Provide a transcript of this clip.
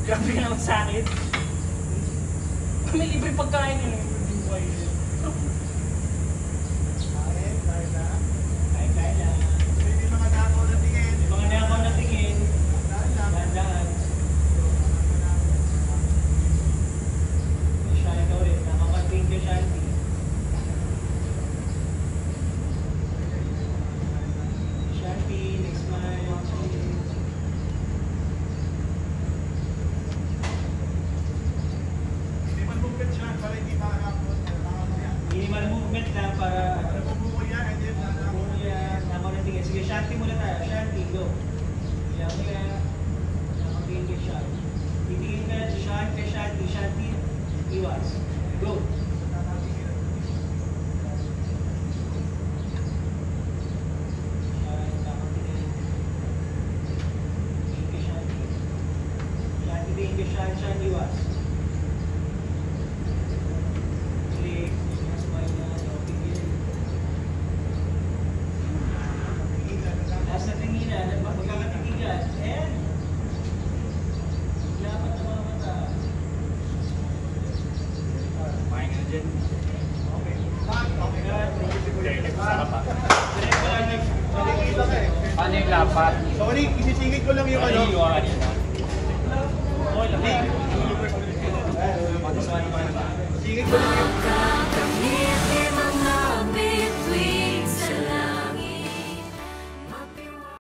Grabe ka naman sa akin. May libre pagkain yun. Kain lang. May mga nakaw na tingin. May mga nakaw na tingin. Dahan-dahan. Siya ikaw rin. Nakakanting ka siya. Shanti, next smile. Minimal movement siya para hindi makakapot. Minimal movement lang para Nabubuko yan, hindi nakaw na tingin. Sige, Shanti muna tayo. Shanti, go. Yan kaya nakatingin ka siya. Titingin ka na siya kay Shanti. Shanti, iwas. Go. Shanti, iwas. Click. Smile na. Tingin. Nasa tinginan, magkakatinginan. And dapat na mga mata. Kumain ka na dyan. Okay. Paano yung lapat? Sorry, isisingit ko lang yung ano. Ano yung kanina? Okay lang. Hindi.